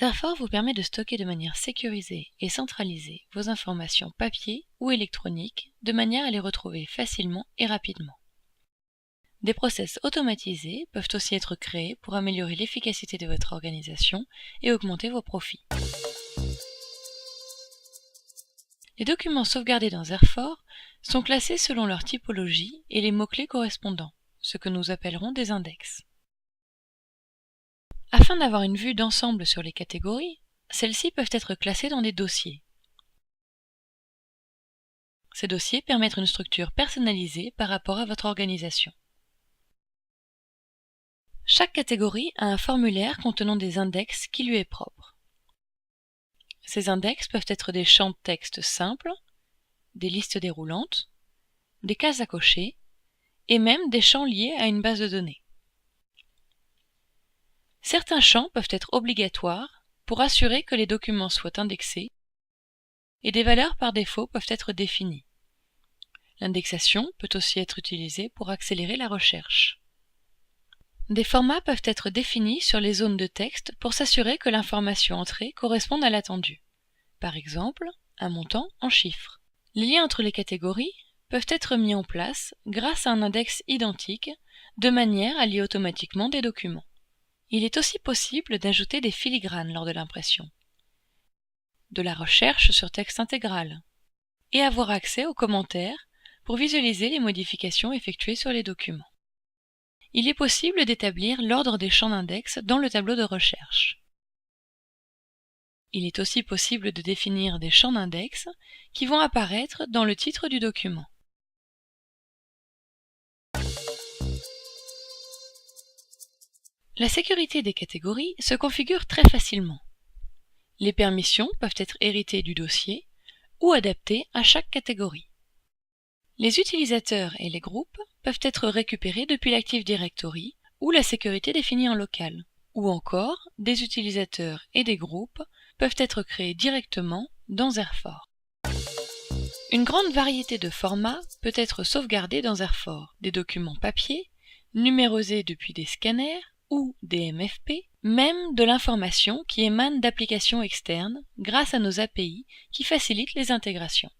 Zerfor vous permet de stocker de manière sécurisée et centralisée vos informations papier ou électroniques de manière à les retrouver facilement et rapidement. Des process automatisés peuvent aussi être créés pour améliorer l'efficacité de votre organisation et augmenter vos profits. Les documents sauvegardés dans Zerfor sont classés selon leur typologie et les mots-clés correspondants, ce que nous appellerons des index. Afin d'avoir une vue d'ensemble sur les catégories, celles-ci peuvent être classées dans des dossiers. Ces dossiers permettent une structure personnalisée par rapport à votre organisation. Chaque catégorie a un formulaire contenant des index qui lui est propre. Ces index peuvent être des champs de texte simples, des listes déroulantes, des cases à cocher, et même des champs liés à une base de données. Certains champs peuvent être obligatoires pour assurer que les documents soient indexés, et des valeurs par défaut peuvent être définies. L'indexation peut aussi être utilisée pour accélérer la recherche. Des formats peuvent être définis sur les zones de texte pour s'assurer que l'information entrée corresponde à l'attendu. Par exemple, un montant en chiffres. Les liens entre les catégories peuvent être mis en place grâce à un index identique de manière à lier automatiquement des documents. Il est aussi possible d'ajouter des filigranes lors de l'impression, de la recherche sur texte intégral, et avoir accès aux commentaires pour visualiser les modifications effectuées sur les documents. Il est possible d'établir l'ordre des champs d'index dans le tableau de recherche. Il est aussi possible de définir des champs d'index qui vont apparaître dans le titre du document. La sécurité des catégories se configure très facilement. Les permissions peuvent être héritées du dossier ou adaptées à chaque catégorie. Les utilisateurs et les groupes peuvent être récupérés depuis l'Active Directory ou la sécurité définie en local, ou encore des utilisateurs et des groupes peuvent être créés directement dans Zerfor. Une grande variété de formats peut être sauvegardée dans Zerfor, des documents papier, numérosés depuis des scanners ou des MFP, même de l'information qui émane d'applications externes grâce à nos API qui facilitent les intégrations.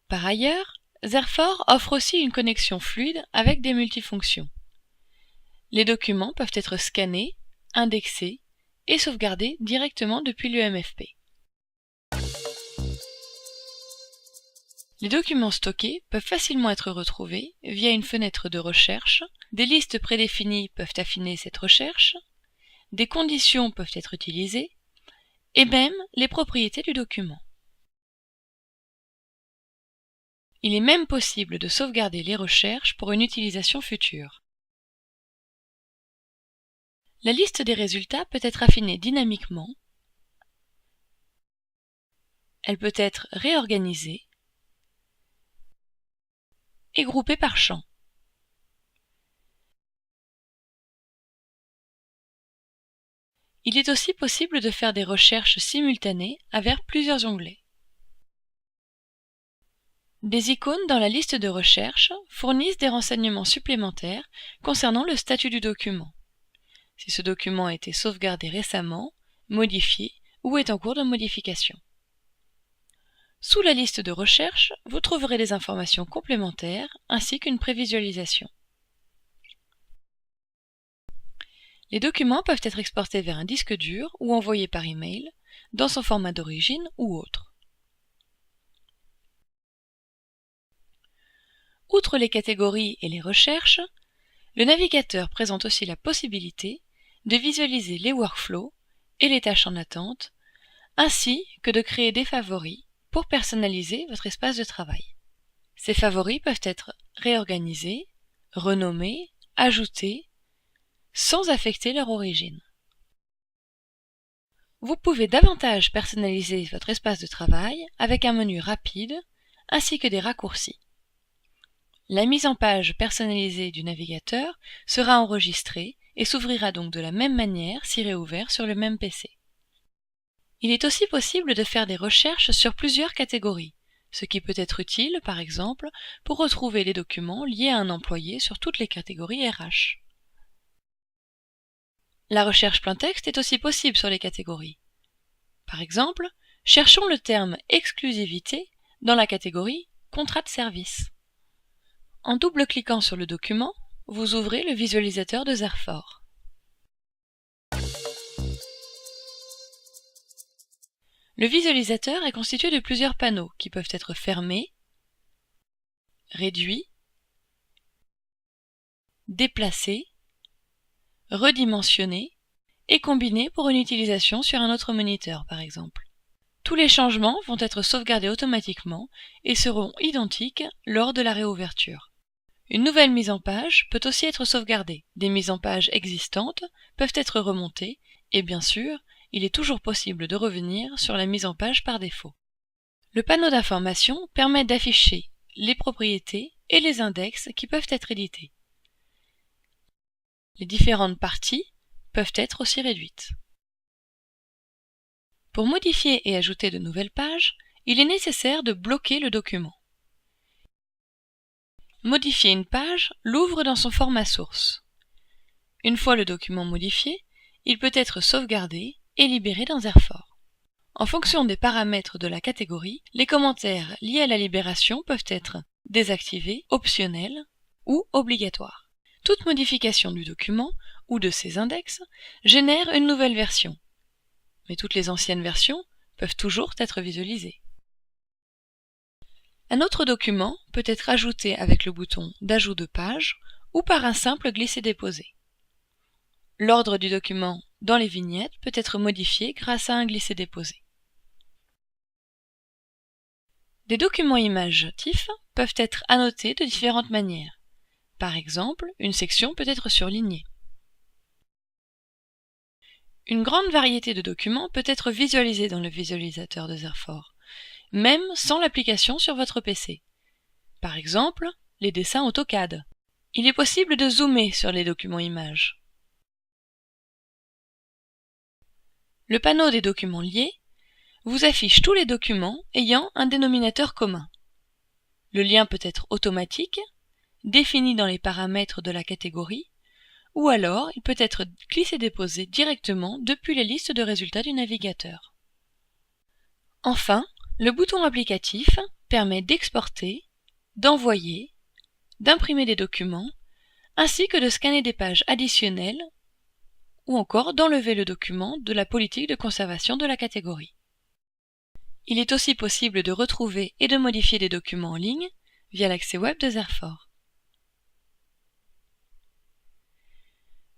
Par ailleurs, Zerfor offre aussi une connexion fluide avec des multifonctions. Les documents peuvent être scannés, indexés et sauvegardés directement depuis l'UMFP. Les documents stockés peuvent facilement être retrouvés via une fenêtre de recherche, des listes prédéfinies peuvent affiner cette recherche, des conditions peuvent être utilisées, et même les propriétés du document. Il est même possible de sauvegarder les recherches pour une utilisation future. La liste des résultats peut être affinée dynamiquement, elle peut être réorganisée et groupée par champ. Il est aussi possible de faire des recherches simultanées avec plusieurs onglets. Des icônes dans la liste de recherche fournissent des renseignements supplémentaires concernant le statut du document, si ce document a été sauvegardé récemment, modifié ou est en cours de modification. Sous la liste de recherche, vous trouverez des informations complémentaires ainsi qu'une prévisualisation. Les documents peuvent être exportés vers un disque dur ou envoyés par email, dans son format d'origine ou autre. Outre les catégories et les recherches, le navigateur présente aussi la possibilité de visualiser les workflows et les tâches en attente, ainsi que de créer des favoris pour personnaliser votre espace de travail. Ces favoris peuvent être réorganisés, renommés, ajoutés, sans affecter leur origine. Vous pouvez davantage personnaliser votre espace de travail avec un menu rapide ainsi que des raccourcis. La mise en page personnalisée du navigateur sera enregistrée et s'ouvrira donc de la même manière si réouvert sur le même PC. Il est aussi possible de faire des recherches sur plusieurs catégories, ce qui peut être utile, par exemple, pour retrouver les documents liés à un employé sur toutes les catégories RH. La recherche plein texte est aussi possible sur les catégories. Par exemple, cherchons le terme exclusivité dans la catégorie contrat de service. En double-cliquant sur le document, vous ouvrez le visualisateur de Zerfort. Le visualisateur est constitué de plusieurs panneaux qui peuvent être fermés, réduits, déplacés, redimensionnés et combinés pour une utilisation sur un autre moniteur par exemple. Tous les changements vont être sauvegardés automatiquement et seront identiques lors de la réouverture. Une nouvelle mise en page peut aussi être sauvegardée. Des mises en page existantes peuvent être remontées et bien sûr, il est toujours possible de revenir sur la mise en page par défaut. Le panneau d'information permet d'afficher les propriétés et les index qui peuvent être édités. Les différentes parties peuvent être aussi réduites. Pour modifier et ajouter de nouvelles pages, il est nécessaire de bloquer le document. Modifier une page l'ouvre dans son format source. Une fois le document modifié, il peut être sauvegardé et libéré dans Zerfort. En fonction des paramètres de la catégorie, les commentaires liés à la libération peuvent être désactivés, optionnels ou obligatoires. Toute modification du document ou de ses index génère une nouvelle version, mais toutes les anciennes versions peuvent toujours être visualisées. Un autre document peut être ajouté avec le bouton d'ajout de page ou par un simple glisser-déposer. L'ordre du document dans les vignettes peut être modifié grâce à un glisser-déposer. Des documents images TIFF peuvent être annotés de différentes manières. Par exemple, une section peut être surlignée. Une grande variété de documents peut être visualisée dans le visualisateur de Zerfort, même sans l'application sur votre PC. Par exemple, les dessins AutoCAD. Il est possible de zoomer sur les documents images. Le panneau des documents liés vous affiche tous les documents ayant un dénominateur commun. Le lien peut être automatique, défini dans les paramètres de la catégorie, ou alors il peut être glissé-déposé directement depuis les listes de résultats du navigateur. Enfin, le bouton applicatif permet d'exporter, d'envoyer, d'imprimer des documents, ainsi que de scanner des pages additionnelles ou encore d'enlever le document de la politique de conservation de la catégorie. Il est aussi possible de retrouver et de modifier des documents en ligne via l'accès web de Zerfort.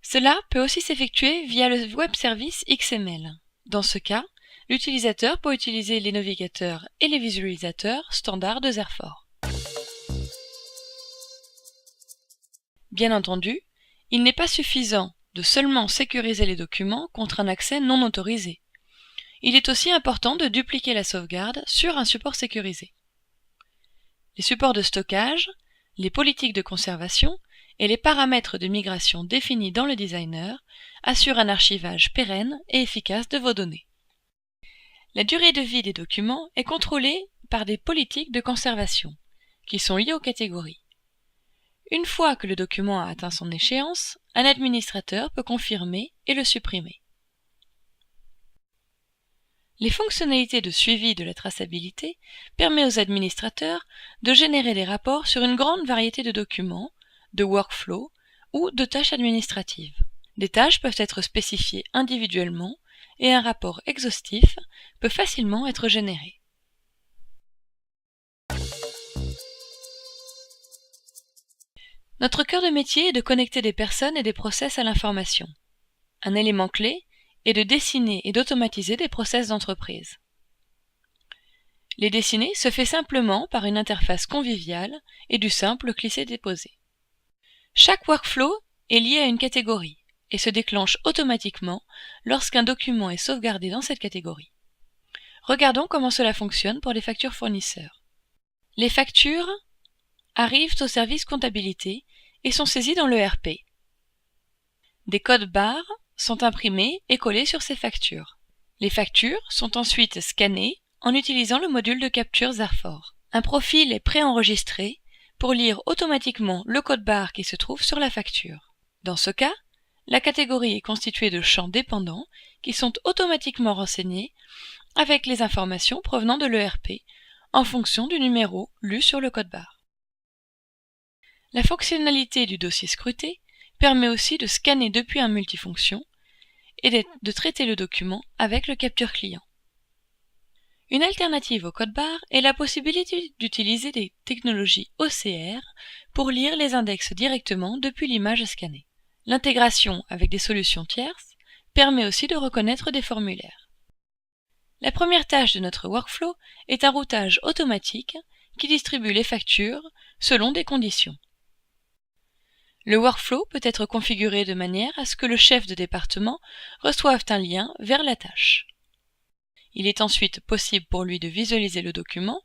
Cela peut aussi s'effectuer via le web service XML. Dans ce cas, l'utilisateur peut utiliser les navigateurs et les visualisateurs standards de Zerfort. Bien entendu, il n'est pas suffisant de seulement sécuriser les documents contre un accès non autorisé. Il est aussi important de dupliquer la sauvegarde sur un support sécurisé. Les supports de stockage, les politiques de conservation et les paramètres de migration définis dans le designer assurent un archivage pérenne et efficace de vos données. La durée de vie des documents est contrôlée par des politiques de conservation, qui sont liées aux catégories. Une fois que le document a atteint son échéance, un administrateur peut confirmer et le supprimer. Les fonctionnalités de suivi de la traçabilité permettent aux administrateurs de générer des rapports sur une grande variété de documents, de workflows ou de tâches administratives. Des tâches peuvent être spécifiées individuellement et un rapport exhaustif peut facilement être généré. Notre cœur de métier est de connecter des personnes et des process à l'information. Un élément clé est de dessiner et d'automatiser des process d'entreprise. Les dessiner se fait simplement par une interface conviviale et du simple glisser-déposer. Chaque workflow est lié à une catégorie et se déclenche automatiquement lorsqu'un document est sauvegardé dans cette catégorie. Regardons comment cela fonctionne pour les factures fournisseurs. Les factures arrivent au service comptabilité et sont saisies dans l'ERP. Des codes barres sont imprimés et collés sur ces factures. Les factures sont ensuite scannées en utilisant le module de capture Zerfort. Un profil est préenregistré pour lire automatiquement le code barre qui se trouve sur la facture. Dans ce cas, La catégorie est constituée de champs dépendants qui sont automatiquement renseignés avec les informations provenant de l'ERP en fonction du numéro lu sur le code-barre. La fonctionnalité du dossier scruté permet aussi de scanner depuis un multifonction et de traiter le document avec le capture client. Une alternative au code-barre est la possibilité d'utiliser des technologies OCR pour lire les index directement depuis l'image scannée. L'intégration avec des solutions tierces permet aussi de reconnaître des formulaires. La première tâche de notre workflow est un routage automatique qui distribue les factures selon des conditions. Le workflow peut être configuré de manière à ce que le chef de département reçoive un lien vers la tâche. Il est ensuite possible pour lui de visualiser le document,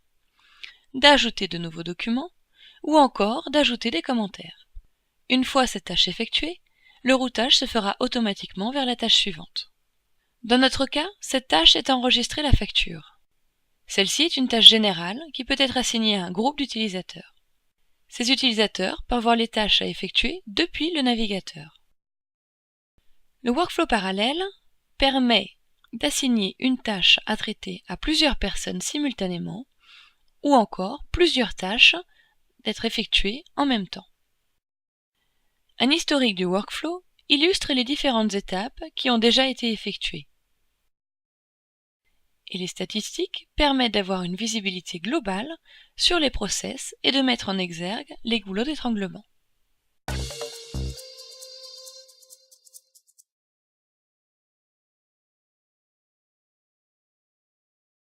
d'ajouter de nouveaux documents ou encore d'ajouter des commentaires. Une fois cette tâche effectuée, le routage se fera automatiquement vers la tâche suivante. Dans notre cas, cette tâche est enregistrer la facture. Celle-ci est une tâche générale qui peut être assignée à un groupe d'utilisateurs. Ces utilisateurs peuvent voir les tâches à effectuer depuis le navigateur. Le workflow parallèle permet d'assigner une tâche à traiter à plusieurs personnes simultanément ou encore plusieurs tâches d'être effectuées en même temps. Un historique du workflow illustre les différentes étapes qui ont déjà été effectuées. Et les statistiques permettent d'avoir une visibilité globale sur les process et de mettre en exergue les goulots d'étranglement.